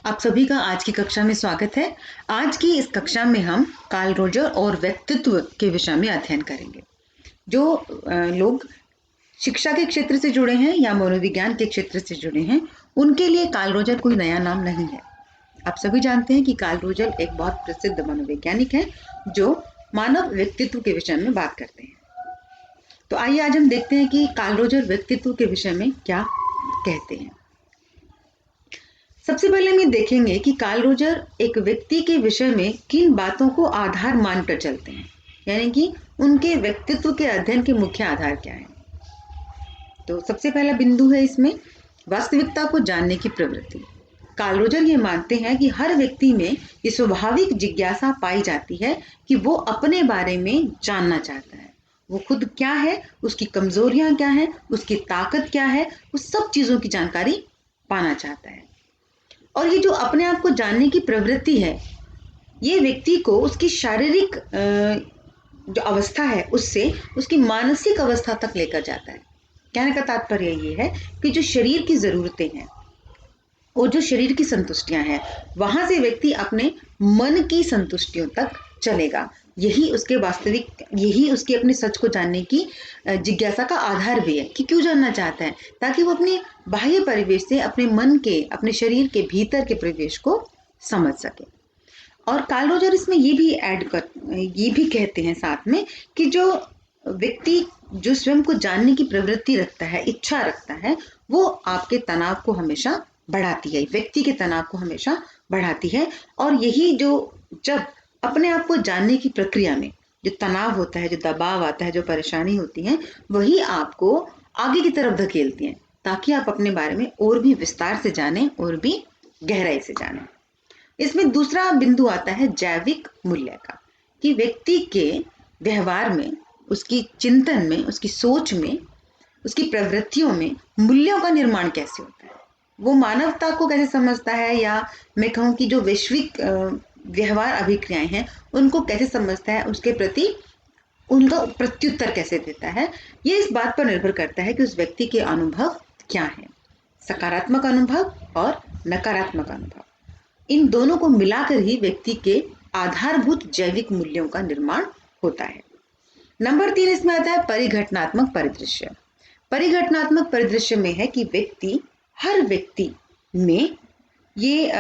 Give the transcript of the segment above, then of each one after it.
आप सभी का आज की कक्षा में स्वागत है। आज की इस कक्षा में हम कार्ल रोजर और व्यक्तित्व के विषय में अध्ययन करेंगे। जो लोग शिक्षा के क्षेत्र से जुड़े हैं या मनोविज्ञान के क्षेत्र से जुड़े हैं, उनके लिए कार्ल रोजर कोई नया नाम नहीं है। आप सभी जानते हैं कि कार्ल रोजर एक बहुत प्रसिद्ध मनोवैज्ञानिक है जो मानव व्यक्तित्व के विषय में बात करते हैं। तो आइए आज हम देखते हैं कि कार्ल रोजर व्यक्तित्व के विषय में क्या कहते हैं। सबसे पहले हम देखेंगे कि कार्ल रोजर एक व्यक्ति के विषय में किन बातों को आधार मानकर चलते हैं, यानी कि उनके व्यक्तित्व के अध्ययन के मुख्य आधार क्या है। तो सबसे पहला बिंदु है इसमें वास्तविकता को जानने की प्रवृत्ति। कार्ल रोजर ये मानते हैं कि हर व्यक्ति में ये स्वाभाविक जिज्ञासा पाई जाती है कि वो अपने बारे में जानना चाहता है। वो खुद क्या है, उसकी कमजोरियां क्या है, उसकी ताकत क्या है, उस सब चीजों की जानकारी पाना चाहता है। और ये जो अपने आप को जानने की प्रवृत्ति है, ये व्यक्ति को उसकी शारीरिक जो अवस्था है उससे उसकी मानसिक अवस्था तक लेकर जाता है। कहने का तात्पर्य ये है कि जो शरीर की जरूरतें हैं और जो शरीर की संतुष्टियां हैं, वहां से व्यक्ति अपने मन की संतुष्टियों तक चलेगा। यही उसके अपने सच को जानने की जिज्ञासा का आधार भी है कि क्यों जानना चाहता है, ताकि वो अपने बाह्य परिवेश से अपने मन के, अपने शरीर के भीतर के परिवेश को समझ सके। और कार्ल रोजर इसमें ये भी कहते हैं साथ में कि जो व्यक्ति जो स्वयं को जानने की प्रवृत्ति रखता है, इच्छा रखता है, वो आपके तनाव को हमेशा बढ़ाती है, व्यक्ति के तनाव को हमेशा बढ़ाती है। और यही जो जब अपने आप को जानने की प्रक्रिया में जो तनाव होता है, जो दबाव आता है, जो परेशानी होती है, वही आपको आगे की तरफ धकेलती है, ताकि आप अपने बारे में और भी विस्तार से जानें और भी गहराई से जानें। इसमें दूसरा बिंदु आता है जैविक मूल्य का, कि व्यक्ति के व्यवहार में, उसकी चिंतन में, उसकी सोच में, उसकी प्रवृत्तियों में मूल्यों का निर्माण कैसे होता है, वो मानवता को कैसे समझता है, या मैं कहूँ कि जो वैश्विक व्यवहार अभिक्रियाएं हैं उनको कैसे समझता है, उसके प्रति उनका प्रत्युत्तर कैसे देता है। ये इस बात पर निर्भर करता है कि उस व्यक्ति के अनुभव क्या है, सकारात्मक अनुभव और नकारात्मक अनुभव। इन दोनों को मिलाकर ही व्यक्ति के आधारभूत जैविक मूल्यों का निर्माण होता है। नंबर 3 इसमें आता है परिघटनात्मक परिदृश्य। परिघटनात्मक परिदृश्य में है कि हर व्यक्ति में ये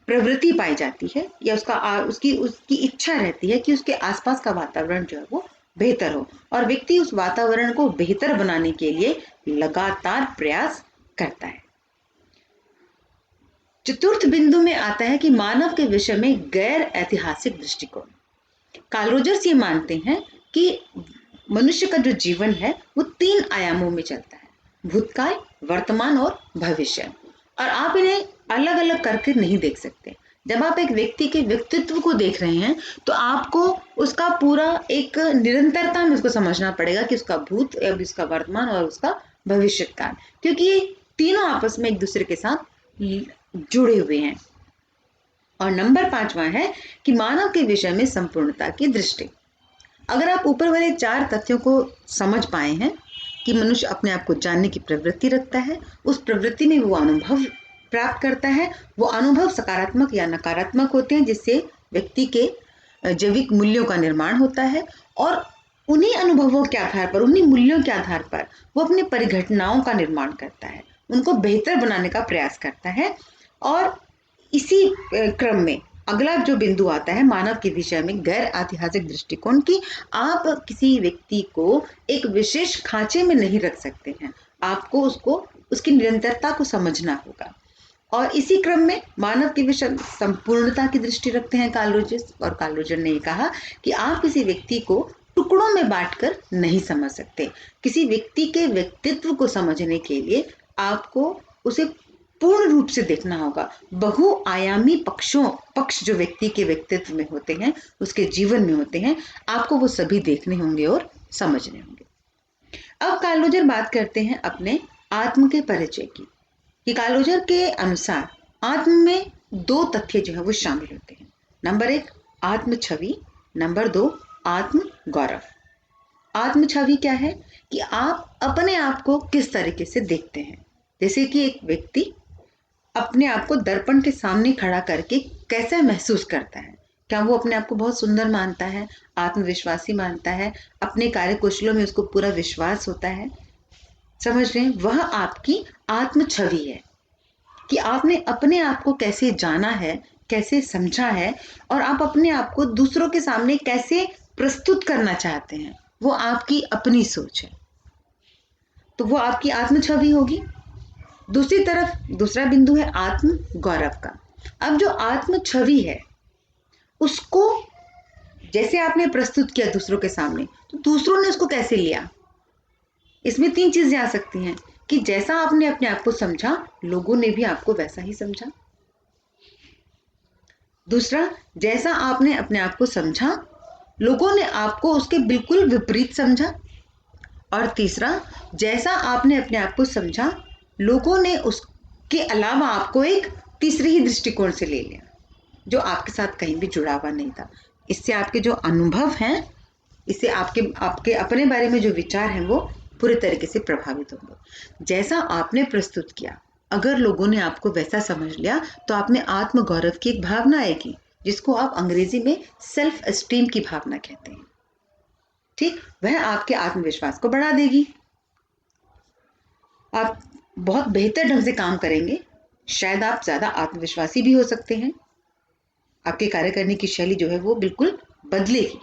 प्रवृत्ति पाई जाती है, या उसकी इच्छा रहती है कि उसके आसपास का वातावरण जो है वो बेहतर हो, और व्यक्ति उस वातावरण को बेहतर बनाने के लिए लगातार प्रयास करता है। चतुर्थ बिंदु में आता है कि मानव के विषय में गैर ऐतिहासिक दृष्टिकोण। कार्ल रोजर्स ये मानते हैं कि मनुष्य का जो जीवन है वो 3 आयामों में चलता है, भूतकाल, वर्तमान और भविष्य, और आप इन्हें अलग अलग करके नहीं देख सकते। जब आप एक व्यक्ति के व्यक्तित्व को देख रहे हैं तो आपको उसका पूरा एक निरंतरता में उसको समझना पड़ेगा कि उसका भूत, उसका वर्तमान और उसका भविष्य काल, क्योंकि ये तीनों आपस में एक दूसरे के साथ जुड़े हुए हैं। और नंबर 5वां है कि मानव के विषय में संपूर्णता की दृष्टि। अगर आप ऊपर वाले 4 तथ्यों को समझ पाए हैं कि मनुष्य अपने आप को जानने की प्रवृत्ति रखता है, उस प्रवृत्ति में वो अनुभव प्राप्त करता है, वो अनुभव सकारात्मक या नकारात्मक होते हैं, जिससे व्यक्ति के जैविक मूल्यों का निर्माण होता है, और उन्हीं अनुभवों के आधार पर, उन्हीं मूल्यों के आधार पर वो अपनी परिघटनाओं का निर्माण करता है, उनको बेहतर बनाने का प्रयास करता है। और इसी क्रम में अगला जो बिंदु आता है मानव के विषय में गैर ऐतिहासिक दृष्टिकोण की, आप किसी व्यक्ति को एक विशेष खांचे में नहीं रख सकते हैं, आपको उसकी निरंतरता को समझना होगा। और इसी क्रम में मानव के विषय संपूर्णता की दृष्टि रखते हैं कार्ल रोजर, और कार्ल रोजर ने कहा कि आप किसी व्यक्ति को टुकड़ों में बांटकर नहीं समझ सकते। किसी व्यक्ति के व्यक्तित्व को समझने के लिए आपको उसे पूर्ण रूप से देखना होगा। बहुआयामी पक्ष जो व्यक्ति के व्यक्तित्व में होते हैं, उसके जीवन में होते हैं, आपको वो सभी देखने होंगे और समझने होंगे। अब कार्ल रोजर बात करते हैं अपने आत्म के परिचय की, कि कार्ल रोजर के अनुसार आत्म में 2 तथ्य जो है वो शामिल होते हैं। नंबर 1 आत्म छवि, नंबर 2 आत्म गौरव। आत्म छवि क्या है कि आप अपने आप को किस तरीके से देखते हैं। जैसे कि एक व्यक्ति अपने आप को दर्पण के सामने खड़ा करके कैसा महसूस करता है। क्या वो अपने आप को बहुत सुंदर मानता है, आत्मविश्वासी मानता है, अपने कार्य कौशलों में उसको पूरा विश्वास होता है। समझ रहे हैं, वह आपकी आत्म छवि है कि आपने अपने आप को कैसे जाना है, कैसे समझा है, और आप अपने आप को दूसरों के सामने कैसे प्रस्तुत करना चाहते हैं। वो आपकी अपनी सोच है, तो वो आपकी आत्म छवि होगी। दूसरी तरफ दूसरा बिंदु है आत्म गौरव का। अब जो आत्म छवि है उसको जैसे आपने प्रस्तुत किया दूसरों के सामने, तो दूसरों ने उसको कैसे लिया। इसमें तीन चीजें आ सकती हैं कि जैसा आपने अपने आप को समझा, लोगों ने भी आपको वैसा ही समझा। दूसरा, जैसा आपने अपने आप को समझा, लोगों ने आपको उसके बिल्कुल विपरीत समझा। और तीसरा, जैसा आपने अपने आप को समझा, लोगों ने उसके अलावा आपको एक तीसरे ही दृष्टिकोण से ले लिया, जो आपके साथ कहीं भी जुड़ा हुआ नहीं था। इससे आपके जो अनुभव हैं, इससे आपके आपके अपने बारे में जो विचार हैं, वो पूरे तरीके से प्रभावित होंगे। जैसा आपने प्रस्तुत किया, अगर लोगों ने आपको वैसा समझ लिया, तो आप में आत्म गौरव की एक भावना आएगी, जिसको आप अंग्रेजी में सेल्फ एस्टीम की भावना कहते हैं। ठीक, वह आपके आत्मविश्वास को बढ़ा देगी। आप बहुत बेहतर ढंग से काम करेंगे, शायद आप ज्यादा आत्मविश्वासी भी हो सकते हैं। आपके कार्य करने की शैली जो है वो बिल्कुल बदलेगी।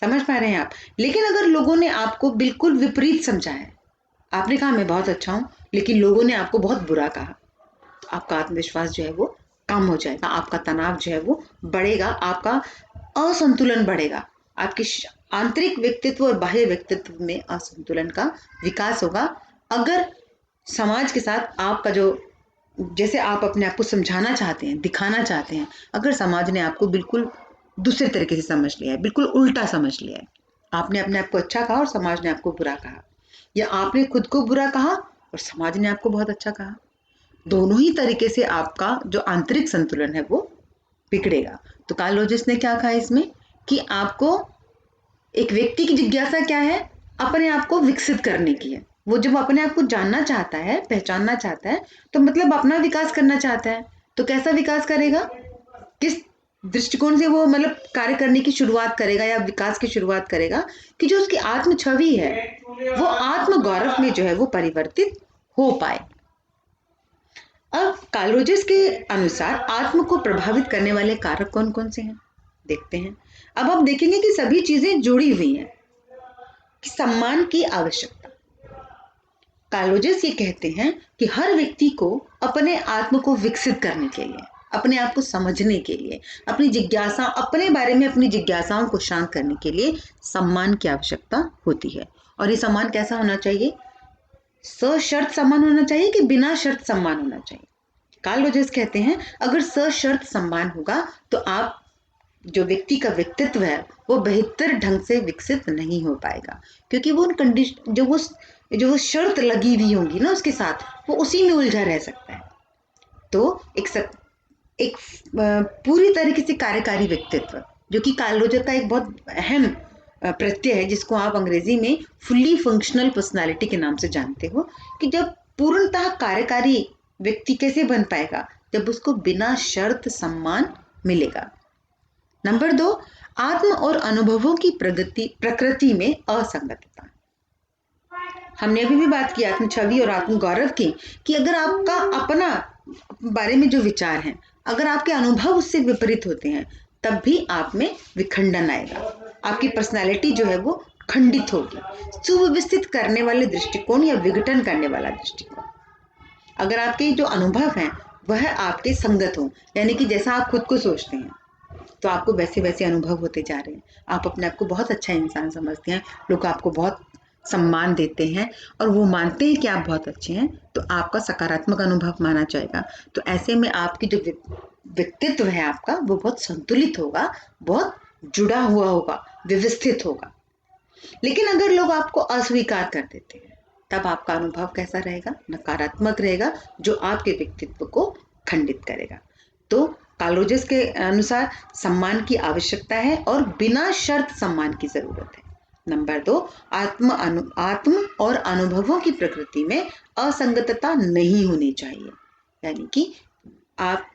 समझ पा रहे हैं आप। लेकिन अगर लोगों ने आपको बिल्कुल विपरीत समझा है, आपने कहा मैं बहुत अच्छा हूं, लेकिन लोगों ने आपको बहुत बुरा कहा, तो आपका आत्मविश्वास जो है वो कम हो जाएगा, आपका तनाव जो है वो बढ़ेगा, आपका असंतुलन बढ़ेगा, आपके आंतरिक व्यक्तित्व और बाह्य व्यक्तित्व में असंतुलन का विकास होगा। अगर समाज के साथ आपका जो, जैसे आप अपने आप को समझाना चाहते हैं, दिखाना चाहते हैं, अगर समाज ने आपको बिल्कुल दूसरे तरीके से समझ लिया है, बिल्कुल उल्टा समझ लिया है, आपने अपने आप को अच्छा कहा और समाज ने आपको बुरा कहा, या आपने खुद को बुरा कहा और समाज ने आपको बहुत अच्छा कहा, दोनों ही तरीके से आपका जो आंतरिक संतुलन है वो बिगड़ेगा। तो कार्ल रोजर्स ने क्या कहा इसमें, कि आपको, एक व्यक्ति की जिज्ञासा क्या है, अपने आप को विकसित करने की है। वो जब अपने आप को जानना चाहता है, पहचानना चाहता है, तो मतलब अपना विकास करना चाहता है। तो कैसा विकास करेगा, किस दृष्टिकोण से वो मतलब कार्य करने की शुरुआत करेगा या विकास की शुरुआत करेगा, कि जो उसकी आत्म छवि है वो आत्म गौरव में जो है वो परिवर्तित हो पाए। अब कार्ल रोजर्स के अनुसार आत्म को प्रभावित करने वाले कारक कौन कौन से हैं, देखते हैं। अब आप देखेंगे कि सभी चीजें जुड़ी हुई हैं। कि सम्मान की आवश्यकता, कार्ल रोजर्स ये कहते हैं कि हर व्यक्ति को अपने आत्म को विकसित करने के लिए, अपने आप को समझने के लिए, अपनी जिज्ञासा, अपने बारे में अपनी जिज्ञासाओं को शांत करने के लिए सम्मान की आवश्यकता होती है। और ये सम्मान कैसा होना चाहिए, सशर्त सम्मान होना चाहिए कि बिना शर्त सम्मान होना चाहिए। कार्ल रोजर्स कहते हैं अगर सशर्त सम्मान होगा तो आप, जो व्यक्ति का व्यक्तित्व है वो बेहतर ढंग से विकसित नहीं हो पाएगा, क्योंकि वो उन कंडीशन, जो वो शर्त लगी हुई होंगी ना उसके साथ, वो उसी में उलझा रह सकता है। तो एक पूरी तरीके से कार्यकारी व्यक्तित्व, जो कि कार्ल रोजर का एक बहुत अहम प्रत्यय है, जिसको आप अंग्रेजी में फुल्ली फंक्शनल पर्सनालिटी के नाम से जानते हो, कि जब पूर्णतः कार्यकारी व्यक्ति कैसे बन पाएगा, जब उसको बिना शर्त सम्मान मिलेगा। नंबर 2, आत्म और अनुभवों की प्रकृति में असंगतता। हमने अभी भी बात की आत्म छवि और आत्म गौरव की, कि अगर आपका अपना बारे में जो विचार हैं, अगर आपके अनुभव उससे विपरीत होते हैं, तब भी आप में विखंडन आएगा, आपकी पर्सनालिटी जो है वो खंडित होगी। सुव्यवस्थित करने वाले दृष्टिकोण या विघटन करने वाला दृष्टिकोण, अगर आपके जो अनुभव हैं वह आपके संगत हो, यानी कि जैसा आप खुद को सोचते हैं, तो आपको वैसे वैसे अनुभव होते जा रहे हैं। आप अपने आप को बहुत अच्छा इंसान समझते हैं, लोग आपको बहुत सम्मान देते हैं और वो मानते हैं कि आप बहुत अच्छे हैं, तो आपका सकारात्मक अनुभव माना जाएगा। तो ऐसे में आपकी जो व्यक्तित्व है आपका, वो बहुत संतुलित होगा, बहुत जुड़ा हुआ होगा, व्यवस्थित होगा। लेकिन अगर लोग आपको अस्वीकार कर देते हैं, तब आपका अनुभव कैसा रहेगा, नकारात्मक रहेगा, जो आपके व्यक्तित्व को खंडित करेगा। तो कार्ल रोजर्स के अनुसार सम्मान की आवश्यकता है और बिना शर्त सम्मान की जरूरत है। नंबर 2, आत्म और अनुभवों की प्रकृति में असंगतता नहीं होनी चाहिए, यानी कि आप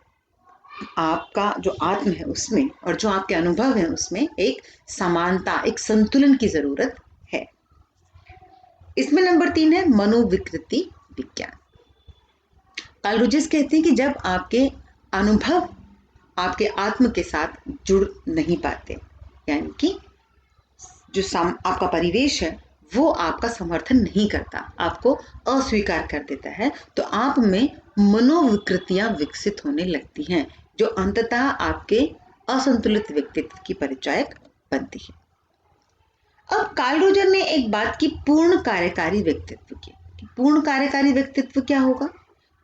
आपका जो आत्म है उसमें और जो आपके अनुभव है उसमें एक समानता, एक संतुलन की जरूरत है। इसमें नंबर 3 है मनोविकृति विज्ञान। कार्ल रोजर्स कहते हैं कि जब आपके अनुभव आपके आत्म के साथ जुड़ नहीं पाते, यानी कि जो आपका परिवेश है वो आपका समर्थन नहीं करता, आपको अस्वीकार कर देता है, तो आप में मनोविकृतियां विकसित होने लगती हैं, जो अंततः आपके असंतुलित व्यक्तित्व की परिचायक बनती है। अब कार्ल रोजर ने एक बात की पूर्ण कार्यकारी व्यक्तित्व की। पूर्ण कार्यकारी व्यक्तित्व क्या होगा?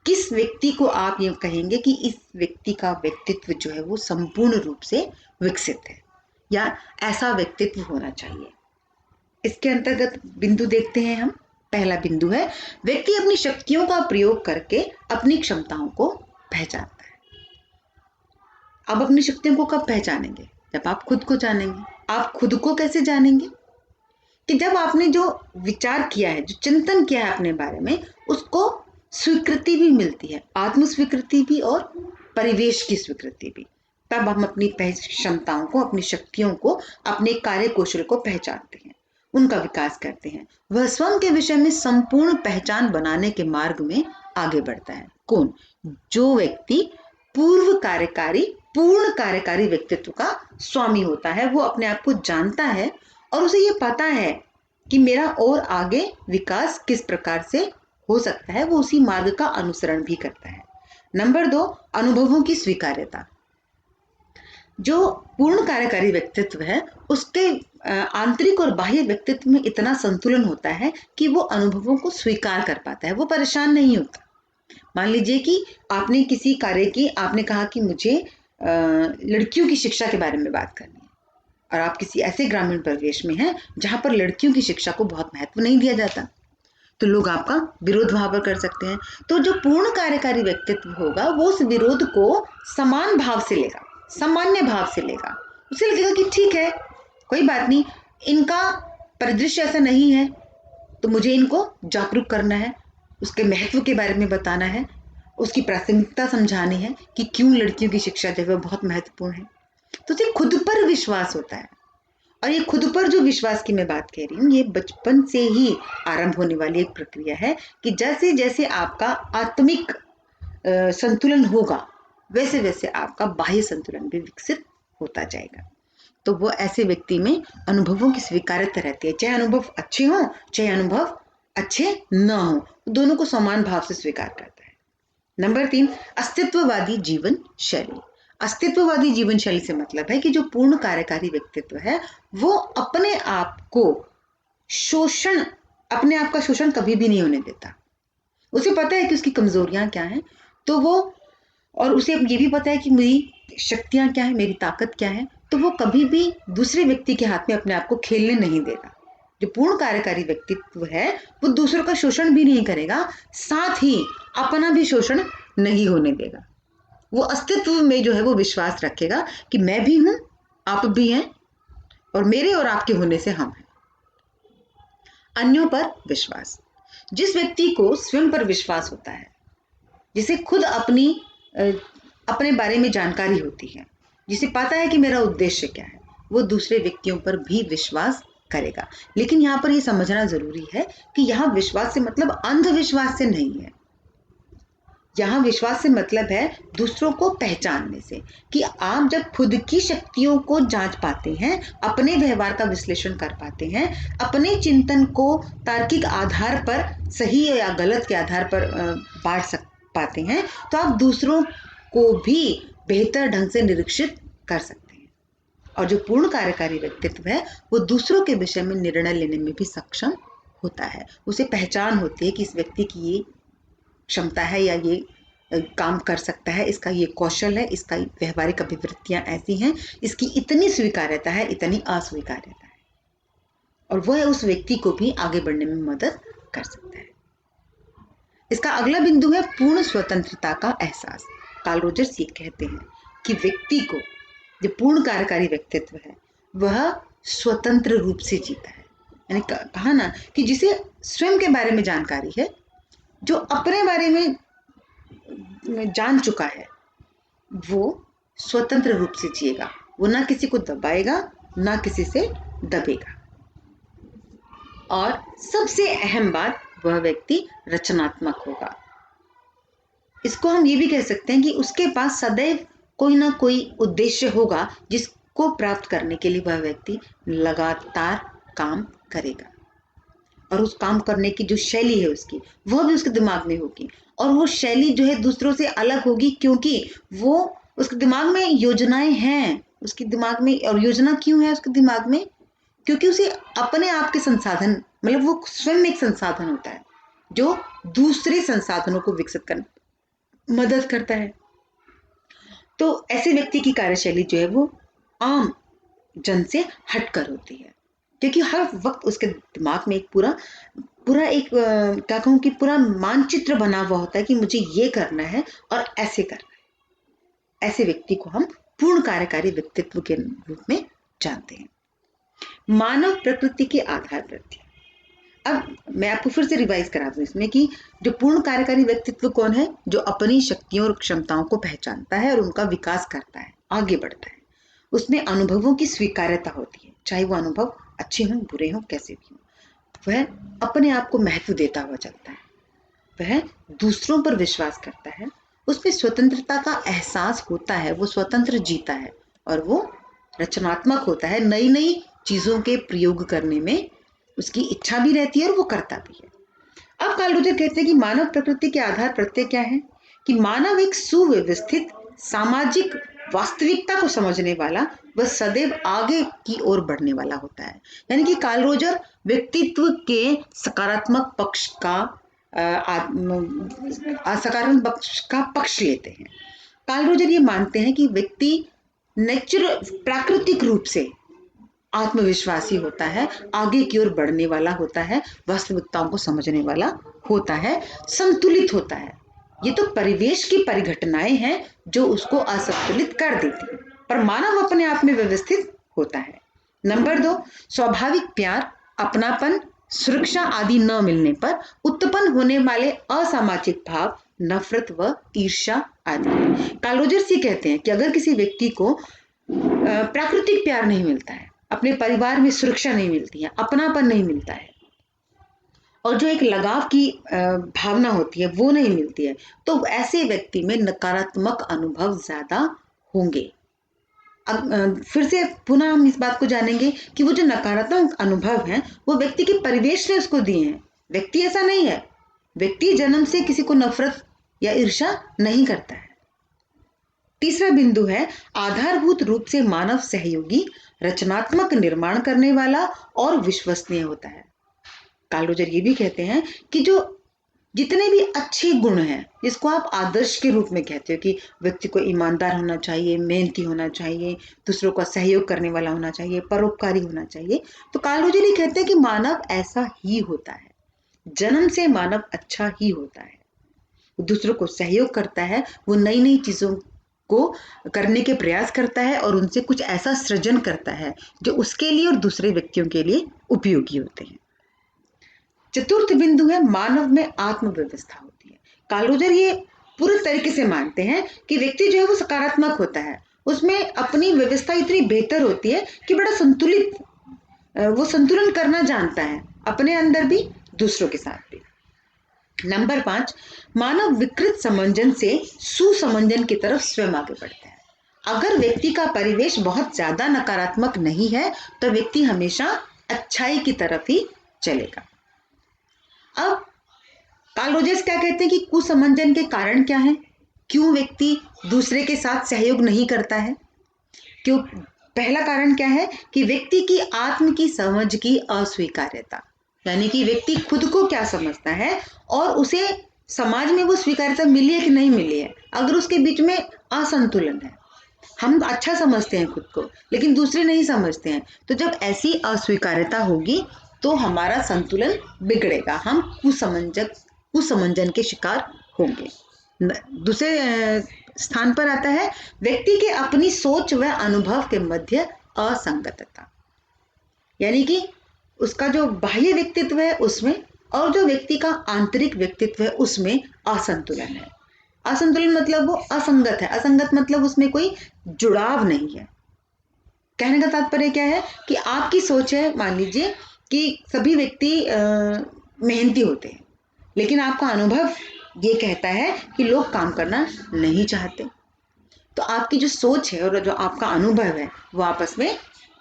किस व्यक्ति को आप ये कहेंगे कि इस व्यक्ति का व्यक्तित्व जो है वो संपूर्ण रूप से विकसित है, या ऐसा व्यक्तित्व होना चाहिए। इसके अंतर्गत बिंदु देखते हैं हम। पहला बिंदु है, व्यक्ति अपनी शक्तियों का प्रयोग करके अपनी क्षमताओं को पहचानता है। आप अपनी शक्तियों को कब पहचानेंगे? जब आप खुद को जानेंगे। आप खुद को कैसे जानेंगे? कि जब आपने जो विचार किया है, जो चिंतन किया है अपने बारे में, उसको स्वीकृति भी मिलती है, आत्म स्वीकृति भी और परिवेश की स्वीकृति भी। तब हम अपनी क्षमताओं को, अपनी शक्तियों को, अपने कार्य कौशल को पहचानते हैं, उनका विकास करते हैं। वह स्वयं के विषय में संपूर्ण पहचान बनाने के मार्ग में आगे बढ़ता है। कौन? जो व्यक्ति पूर्ण कार्यकारी व्यक्तित्व का स्वामी होता है, वो अपने आप को जानता है और उसे ये पता है कि मेरा और आगे विकास किस प्रकार से हो सकता है, वो उसी मार्ग का अनुसरण भी करता है। नंबर 2, अनुभवों की स्वीकार्यता। जो पूर्ण कार्यकारी व्यक्तित्व है उसके आंतरिक और बाह्य व्यक्तित्व में इतना संतुलन होता है कि वो अनुभवों को स्वीकार कर पाता है, वो परेशान नहीं होता। मान लीजिए कि आपने किसी कार्य की, आपने कहा कि मुझे लड़कियों की शिक्षा के बारे में बात करनी है, और आप किसी ऐसे ग्रामीण परिवेश में हैं जहां पर लड़कियों की शिक्षा को बहुत महत्व नहीं दिया जाता, तो लोग आपका विरोध वहां पर कर सकते हैं। तो जो पूर्ण कार्यकारी व्यक्तित्व होगा वो उस विरोध को समान भाव से लेगा, सामान्य भाव से लेगा। उसे लगेगा कि ठीक है, कोई बात नहीं, इनका परिदृश्य ऐसा नहीं है, तो मुझे इनको जागरूक करना है, उसके महत्व के बारे में बताना है, उसकी प्राथमिकता समझानी है कि क्यों लड़कियों की शिक्षा जो है बहुत महत्वपूर्ण है। तो उसे खुद पर विश्वास होता है। और ये खुद पर जो विश्वास की मैं बात कह रही हूँ, ये बचपन से ही आरंभ होने वाली एक प्रक्रिया है कि जैसे जैसे आपका आत्मिक संतुलन होगा, वैसे वैसे आपका बाह्य संतुलन भी विकसित होता जाएगा। तो वो ऐसे व्यक्ति में अनुभवों की स्वीकार्यता रहती है, चाहे अनुभव अच्छे हों चाहे अनुभव अच्छे न हों, दोनों को समान भाव से स्वीकार करता है। नंबर 3, अस्तित्ववादी जीवन शैली। अस्तित्ववादी जीवन शैली से मतलब है कि जो पूर्ण कार्यकारी व्यक्तित्व है वो अपने आप का शोषण कभी भी नहीं होने देता। उसे पता है कि उसकी कमजोरियां क्या हैं, तो वो, और उसे ये भी पता है कि मेरी शक्तियां क्या है, मेरी ताकत क्या है, तो वो कभी भी दूसरे व्यक्ति के हाथ में अपने आप को खेलने नहीं देगा। जो पूर्ण कार्यकारी व्यक्तित्व है वो दूसरों का शोषण भी नहीं करेगा, साथ ही अपना भी शोषण नहीं होने देगा। वो अस्तित्व में जो है वो विश्वास रखेगा कि मैं भी हूं, आप भी हैं, और मेरे और आपके होने से हम हैं। अन्यों पर विश्वास। जिस व्यक्ति को स्वयं पर विश्वास होता है, जिसे खुद अपने बारे में जानकारी होती है, जिसे पता है कि मेरा उद्देश्य क्या है, वो दूसरे व्यक्तियों पर भी विश्वास करेगा। लेकिन यहाँ पर ये समझना जरूरी है कि यहाँ विश्वास से मतलब अंधविश्वास से नहीं है। यहाँ विश्वास से मतलब है दूसरों को पहचानने से, कि आप जब खुद की शक्तियों को जांच पाते हैं, अपने व्यवहार का विश्लेषण कर पाते हैं, अपने चिंतन को तार्किक आधार पर, सही या गलत के आधार पर बांट पाते हैं, तो आप दूसरों को भी बेहतर ढंग से निरीक्षित कर सकते हैं। और जो पूर्ण कार्यकारी व्यक्तित्व है वो दूसरों के विषय में निर्णय लेने में भी सक्षम होता है। उसे पहचान होती है कि इस व्यक्ति की ये क्षमता है या ये काम कर सकता है, इसका ये कौशल है, इसका व्यवहारिक अभिवृत्तियां ऐसी हैं, इसकी इतनी स्वीकार्यता है, इतनी अस्वीकार्यता है, और वह उस व्यक्ति को भी आगे बढ़ने में मदद कर सकता है। इसका अगला बिंदु है पूर्ण स्वतंत्रता का एहसास। कार्ल रोजर्स ये कहते हैं कि व्यक्ति को, जो पूर्ण कार्यकारी व्यक्तित्व है, वह स्वतंत्र रूप से जीता है। यानी कहा ना कि जिसे स्वयं के बारे में जानकारी है, जो अपने बारे में जान चुका है वो स्वतंत्र रूप से जिएगा, वो ना किसी को दबाएगा ना किसी से दबेगा। और सबसे अहम बात, वह व्यक्ति रचनात्मक होगा। इसको हम ये भी कह सकते हैं कि उसके पास सदैव कोई ना कोई उद्देश्य होगा जिसको प्राप्त करने के लिए वह व्यक्ति लगातार काम करेगा। और उस काम करने की जो शैली है उसकी, वह भी उसके दिमाग में होगी। और वो शैली जो है दूसरों से अलग होगी, क्योंकि वो उसके दिमाग में योजनाएं हैं, उसके दिमाग में। और योजना क्यों है उसके दिमाग में? क्योंकि उसे अपने आप के संसाधन, मतलब वो स्वयं एक संसाधन होता है जो दूसरे संसाधनों को विकसित करने मदद करता है। तो ऐसे व्यक्ति की कार्यशैली जो है वो आम जन से हटकर होती है, क्योंकि हर वक्त उसके दिमाग में एक पूरा पूरा एक क्या कहूँ कि पूरा मानचित्र बना हुआ होता है कि मुझे ये करना है और ऐसे करना है। ऐसे व्यक्ति को हम पूर्ण कार्यकारी व्यक्तित्व के रूप में जानते हैं। मानव प्रकृति के आधार पर थी। अब मैं आपको फिर से रिवाइज करा दूं इसमें कि जो पूर्ण कार्यकारी व्यक्तित्व कौन है? जो अपनी शक्तियों और क्षमताओं को पहचानता है और उनका विकास करता है, आगे बढ़ता है। उसमें अनुभवों की स्वीकार्यता होती है, चाहे वो अनुभव अच्छे हों बुरे हों कैसे भी हों। वह अपने आप को महत्व देता हुआ चलता है, वह दूसरों पर विश्वास करता है, उसमें स्वतंत्रता का एहसास होता है, वो स्वतंत्र जीता है और वो रचनात्मक होता है। नई नई चीजों के प्रयोग करने में उसकी इच्छा भी रहती है और वो करता भी है। अब कार्ल रोजर कहते हैं कि मानव प्रकृति के आधार प्रत्यय क्या है? कि मानव एक सुव्यवस्थित सामाजिक वास्तविकता को समझने वाला, वह सदैव आगे की ओर बढ़ने वाला होता है। यानी कि कार्ल रोजर व्यक्तित्व के सकारात्मक पक्ष का सकारात्मक पक्ष का पक्ष लेते हैं। कार्ल रोजर ये मानते हैं कि व्यक्ति नेचुरल प्राकृतिक रूप से आत्मविश्वासी होता है, आगे की ओर बढ़ने वाला होता है, वास्तविकताओं को समझने वाला होता है, संतुलित होता है। ये तो परिवेश की परिघटनाएं हैं जो उसको असंतुलित कर देती हैं, पर मानव अपने आप में व्यवस्थित होता है। नंबर 2, स्वाभाविक प्यार, अपनापन, सुरक्षा आदि न मिलने पर उत्पन्न होने वाले असामाजिक भाव, नफरत व ईर्ष्या आदि। कार्ल रोजर्स ये कहते हैं कि अगर किसी व्यक्ति को प्राकृतिक प्यार नहीं मिलता है, अपने परिवार में सुरक्षा नहीं मिलती है, अपनापन नहीं मिलता है, और जो एक लगाव की भावना होती है वो नहीं मिलती है, तो ऐसे व्यक्ति में नकारात्मक अनुभव ज्यादा होंगे। अब फिर से पुनः हम इस बात को जानेंगे कि वो जो नकारात्मक अनुभव हैं वो व्यक्ति के परिवेश ने उसको दिए हैं। व्यक्ति ऐसा नहीं है, व्यक्ति जन्म से किसी को नफरत या ईर्ष्या नहीं करता है। तीसरा बिंदु है आधारभूत रूप से मानव सहयोगी, रचनात्मक, निर्माण करने वाला और विश्वसनीय होता है। कार्ल रोजर ये भी कहते हैं कि जो जितने भी अच्छे गुण हैं, जिसको आप आदर्श के रूप में कहते हो कि व्यक्ति को ईमानदार होना चाहिए, मेहनती होना चाहिए, दूसरों का सहयोग करने वाला होना चाहिए, परोपकारी होना चाहिए, तो कार्ल रोजर ये कहते हैं कि मानव ऐसा ही होता है। जन्म से मानव अच्छा ही होता है, वो दूसरों को सहयोग करता है, वो नई नई चीजों को करने के प्रयास करता है और उनसे कुछ ऐसा सृजन करता है जो उसके लिए और दूसरे व्यक्तियों के लिए उपयोगी होते हैं। चतुर्थ बिंदु है मानव में आत्मव्यवस्था होती है। कार्ल रोजर ये पूरे तरीके से मानते हैं कि व्यक्ति जो है वो सकारात्मक होता है, उसमें अपनी व्यवस्था इतनी बेहतर होती है कि बड़ा संतुलित, वो संतुलन करना जानता है, अपने अंदर भी दूसरों के साथ भी। नंबर 5, मानव विकृत समंजन से सुसमंजन की तरफ स्वयं आगे बढ़ता है। अगर व्यक्ति का परिवेश बहुत ज्यादा नकारात्मक नहीं है तो व्यक्ति हमेशा अच्छाई की तरफ ही चलेगा। अब कार्ल रोजर्स क्या कहते हैं कि कुसमंजन के कारण क्या है? क्यों व्यक्ति दूसरे के साथ सहयोग नहीं करता है? क्यों? पहला कारण क्या है कि व्यक्ति की आत्म की समझ की अस्वीकार्यता, यानी कि व्यक्ति खुद को क्या समझता है और उसे समाज में वो स्वीकार्यता मिली है कि नहीं मिली है। अगर उसके बीच में असंतुलन है, हम अच्छा समझते हैं खुद को लेकिन दूसरे नहीं समझते हैं, तो जब ऐसी अस्वीकार्यता होगी तो हमारा संतुलन बिगड़ेगा, हम कुसमंजन के शिकार होंगे। दूसरे स्थान पर आता है व्यक्ति के अपनी सोच व अनुभव के मध्य असंगतता, यानी कि उसका जो बाह्य व्यक्तित्व है उसमें और जो व्यक्ति का आंतरिक व्यक्तित्व है उसमें असंतुलन है। असंतुलन मतलब वो असंगत है, असंगत मतलब उसमें कोई जुड़ाव नहीं है। कहने का तात्पर्य क्या है कि आपकी सोच है, मान लीजिए कि सभी व्यक्ति मेहनती होते हैं, लेकिन आपका अनुभव ये कहता है कि लोग काम करना नहीं चाहते। तो आपकी जो सोच है और जो आपका अनुभव है वो आपस में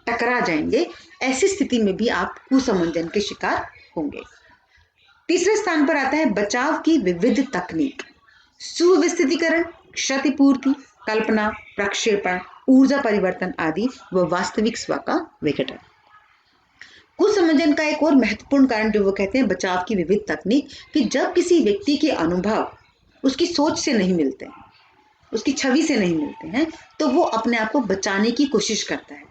टकरा जाएंगे। ऐसी स्थिति में भी आप कुसंयोजन के शिकार होंगे। तीसरे स्थान पर आता है बचाव की विविध तकनीक। सुव्यवस्थितीकरण, क्षतिपूर्ति, कल्पना, प्रक्षेपण, ऊर्जा परिवर्तन आदि व वास्तविक स्व का विघटन। कुसंयोजन का एक और महत्वपूर्ण कारण जो वो कहते हैं बचाव की विविध तकनीक, कि जब किसी व्यक्ति के अनुभव उसकी सोच से नहीं मिलते हैं, उसकी छवि से नहीं मिलते हैं, तो वो अपने आप को बचाने की कोशिश करता है।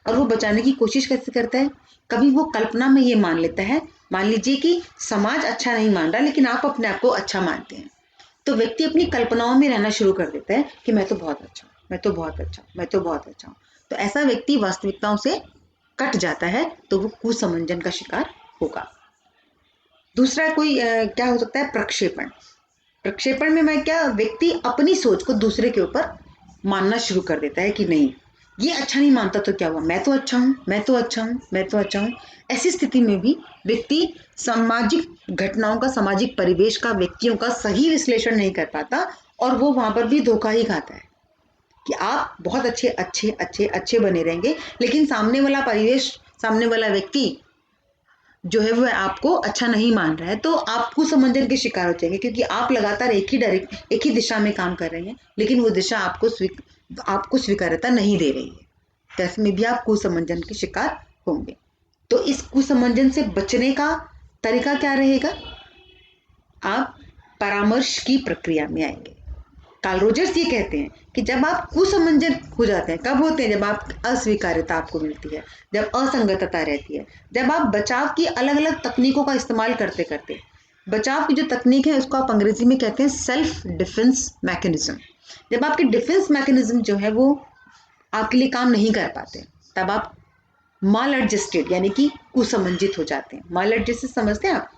और वो बचाने की कोशिश कैसे करता है? कभी वो कल्पना में ये मान लेता है, मान लीजिए कि समाज अच्छा नहीं मान रहा लेकिन आप अपने आप को अच्छा मानते हैं, तो व्यक्ति अपनी कल्पनाओं में रहना शुरू कर देता है कि मैं तो बहुत अच्छा हूँ, मैं तो बहुत अच्छा हूँ, मैं तो बहुत अच्छा हूँ। तो ऐसा व्यक्ति वास्तविकताओं से कट जाता है, तो वो कुसंयोजन का शिकार होगा। दूसरा कोई क्या हो सकता है? प्रक्षेपण। प्रक्षेपण में मैं क्या, व्यक्ति अपनी सोच को दूसरे के ऊपर मानना शुरू कर देता है कि नहीं, ये अच्छा नहीं मानता तो क्या हुआ, मैं तो अच्छा हूँ, मैं तो अच्छा हूँ, मैं तो अच्छा हूँ। ऐसी स्थिति में भी व्यक्ति सामाजिक घटनाओं का, सामाजिक परिवेश का, व्यक्तियों का सही विश्लेषण नहीं कर पाता और वो वहां पर भी धोखा ही खाता है कि आप बहुत अच्छे अच्छे अच्छे अच्छे बने रहेंगे, लेकिन सामने वाला परिवेश, सामने वाला व्यक्ति जो है वो आपको अच्छा नहीं मान रहा है, तो आप कुसंयोजन के शिकार हो जाएंगे, क्योंकि आप लगातार एक ही दिशा में काम कर रहे हैं, लेकिन वो दिशा आपको स्वीकार्यता नहीं दे रही है। तो ऐसे में भी आप कुसंयोजन के शिकार होंगे। तो इस कुसंयोजन से बचने का तरीका क्या रहेगा? आप परामर्श की प्रक्रिया में आएंगे। कार्ल रोजर्स ये कहते हैं कि जब आप कुसंयोजन हो जाते हैं, कब होते हैं? जब आप अस्वीकार्यता आपको मिलती है, जब असंगतता रहती है, जब आप बचाव की अलग अलग तकनीकों का इस्तेमाल करते करते, बचाव की जो तकनीक है उसको आप अंग्रेजी में कहते हैं सेल्फ डिफेंस मैकेनिज्म। जब आपके डिफेंस मैकेनिज्म जो है वो आपके लिए काम नहीं कर पाते, तब आप माल एडजस्टेड यानी कि कुसंयोजित हो जाते हैं। माल एडजस्टेड समझते हैं आप?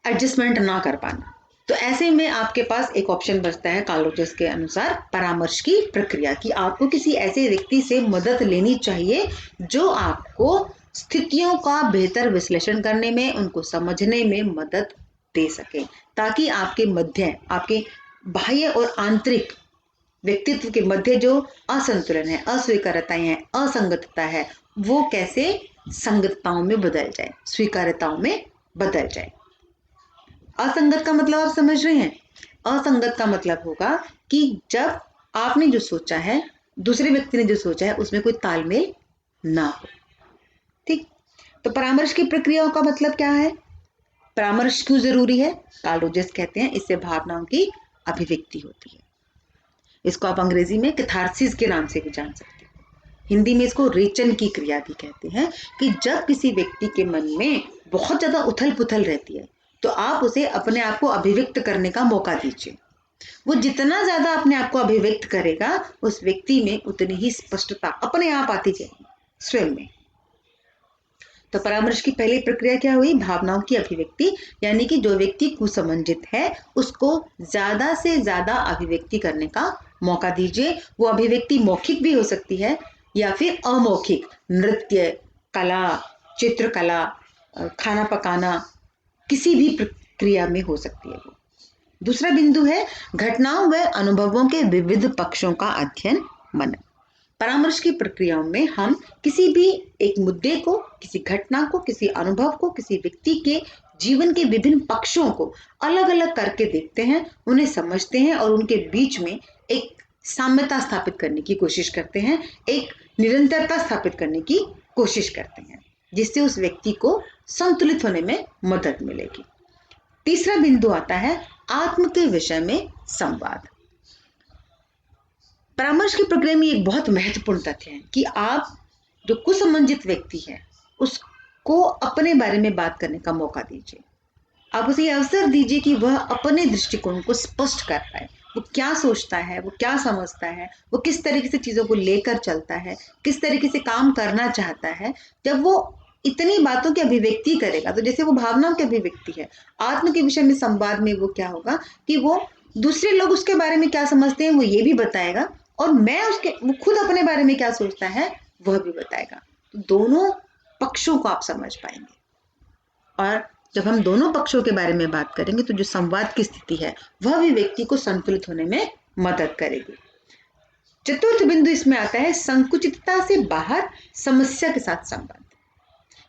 एडजस्टमेंट ना कर पाना। तो ऐसे में आपके पास एक ऑप्शन बचता है कार्ल रोजर्स के अनुसार परामर्श की प्रक्रिया, कि आपको किसी ऐसे व्यक्ति से मदद लेनी चाहिए जो आपको स्थितियों का बेहतर विश्लेषण करने में, उनको समझने में मदद दे सके, ताकि आपके मध्य, आपके बाह्य और आंतरिक व्यक्तित्व के मध्य जो असंतुलन है, अस्वीकार्यताएं हैं, असंगतता है, वो कैसे संगतताओं में बदल जाए, स्वीकार्यताओं में बदल जाए। असंगत का मतलब आप समझ रहे हैं? असंगत का मतलब होगा कि जब आपने जो सोचा है, दूसरे व्यक्ति ने जो सोचा है, उसमें कोई तालमेल ना हो। ठीक। तो परामर्श की प्रक्रियाओं का मतलब क्या है? परामर्श क्यों जरूरी है? कार्ल रोजर्स कहते हैं इससे भावनाओं की अभिव्यक्ति होती है। इसको आप अंग्रेजी में कैथार्सिस के नाम से भी जान सकते हैं। हिंदी में इसको रेचन की क्रिया भी कहते हैं, कि जब किसी व्यक्ति के मन में बहुत ज्यादा उथल पुथल रहती है, तो आप उसे अपने आप को अभिव्यक्त करने का मौका दीजिए। वो जितना ज्यादा अपने आप को अभिव्यक्त करेगा, उस व्यक्ति में उतनी ही स्पष्टता अपने आप आती जाएगी स्वयं में। तो परामर्श की पहली प्रक्रिया क्या हुई? भावनाओं की अभिव्यक्ति, यानी कि जो व्यक्ति कुसंयोजित है उसको ज्यादा से ज्यादा अभिव्यक्ति करने का मौका दीजिए। वो अभिव्यक्ति मौखिक भी हो सकती है या फिर अमौखिक, नृत्य, कला, चित्रकला, खाना पकाना, किसी भी प्रक्रिया में हो सकती है वो। दूसरा बिंदु है घटनाओं व अनुभवों के विविध पक्षों का अध्ययन मनन। परामर्श की प्रक्रियाओं में हम किसी भी एक मुद्दे को, किसी घटना को, किसी अनुभव को, किसी व्यक्ति के जीवन के विभिन्न पक्षों को अलग अलग करके देखते हैं, उन्हें समझते हैं और उनके बीच में एक साम्यता स्थापित करने की कोशिश करते हैं, एक निरंतरता स्थापित करने की कोशिश करते हैं, जिससे उस व्यक्ति को संतुलित होने में मदद मिलेगी। तीसरा बिंदु आता है आत्म के विषय में संवाद। परामर्श की प्रक्रिया में एक बहुत महत्वपूर्ण तथ्य है कि आप जो कुसंयोजित व्यक्ति है उसको अपने बारे में बात करने का मौका दीजिए। आप उसे अवसर दीजिए कि वह अपने दृष्टिकोण को स्पष्ट कर पाए। वो क्या सोचता है, वो क्या समझता है, वो किस तरीके से चीजों को लेकर चलता है, किस तरीके से काम करना चाहता है। जब वो इतनी बातों की अभिव्यक्ति करेगा, तो जैसे वो भावनाओं की अभिव्यक्ति है, आत्म के विषय में संवाद में वो क्या होगा कि वो दूसरे लोग उसके बारे में क्या समझते हैं वो ये भी बताएगा, और वो खुद अपने बारे में क्या सोचता है वह भी बताएगा। तो दोनों पक्षों को आप समझ पाएंगे, और जब हम दोनों पक्षों के बारे में बात करेंगे तो जो संवाद की स्थिति है वह भी व्यक्ति को संतुलित होने में मदद करेगी। चतुर्थ बिंदु इसमें आता है संकुचितता से बाहर समस्या के साथ संबंध।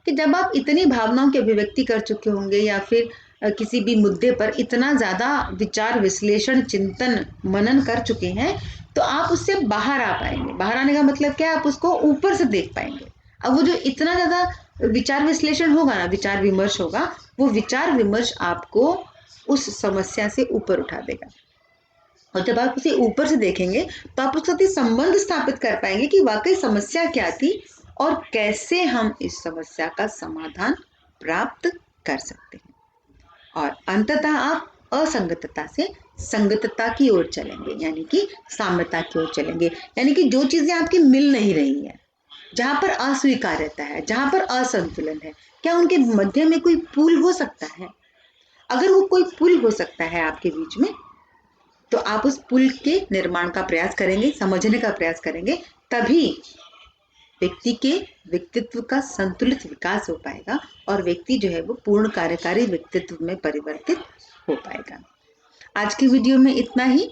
कि जब आप इतनी भावनाओं की अभिव्यक्ति कर चुके होंगे या फिर किसी भी मुद्दे पर इतना ज़्यादा विचार विश्लेषण चिंतन मनन कर चुके हैं, तो आप उससे बाहर आ पाएंगे। बाहर आने का मतलब क्या है, आप उसको ऊपर से देख पाएंगे। अब वो जो इतना ज़्यादा विचार विश्लेषण होगा ना, विचार विमर्श होगा, वो विचार विमर्श आपको उस समस्या से ऊपर उठा देगा। और जब आप उसे ऊपर से देखेंगे तो आप उसके साथ संबंध स्थापित कर पाएंगे कि वाकई समस्या क्या थी और कैसे हम इस समस्या का समाधान प्राप्त कर सकते हैं। और अंततः आप असंगतता से संगतता की ओर चलेंगे, यानी कि साम्यता की ओर चलेंगे। यानी कि जो चीजें आपकी मिल नहीं रही है, जहां पर अस्वीकार्यता है, जहां पर असंतुलन है, क्या उनके मध्य में कोई पुल हो सकता है? अगर वो कोई पुल हो सकता है आपके बीच में, तो आप उस पुल के निर्माण का प्रयास करेंगे, समझने का प्रयास करेंगे, तभी व्यक्ति के व्यक्तित्व का संतुलित विकास हो पाएगा और व्यक्ति जो है वो पूर्ण कार्यकारी व्यक्तित्व में परिवर्तित हो पाएगा। आज की वीडियो में इतना ही।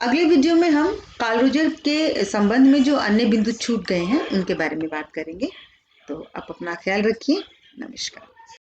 अगले वीडियो में हम कार्ल रोजर के संबंध में जो अन्य बिंदु छूट गए हैं उनके बारे में बात करेंगे। तो आप अपना ख्याल रखिए। नमस्कार।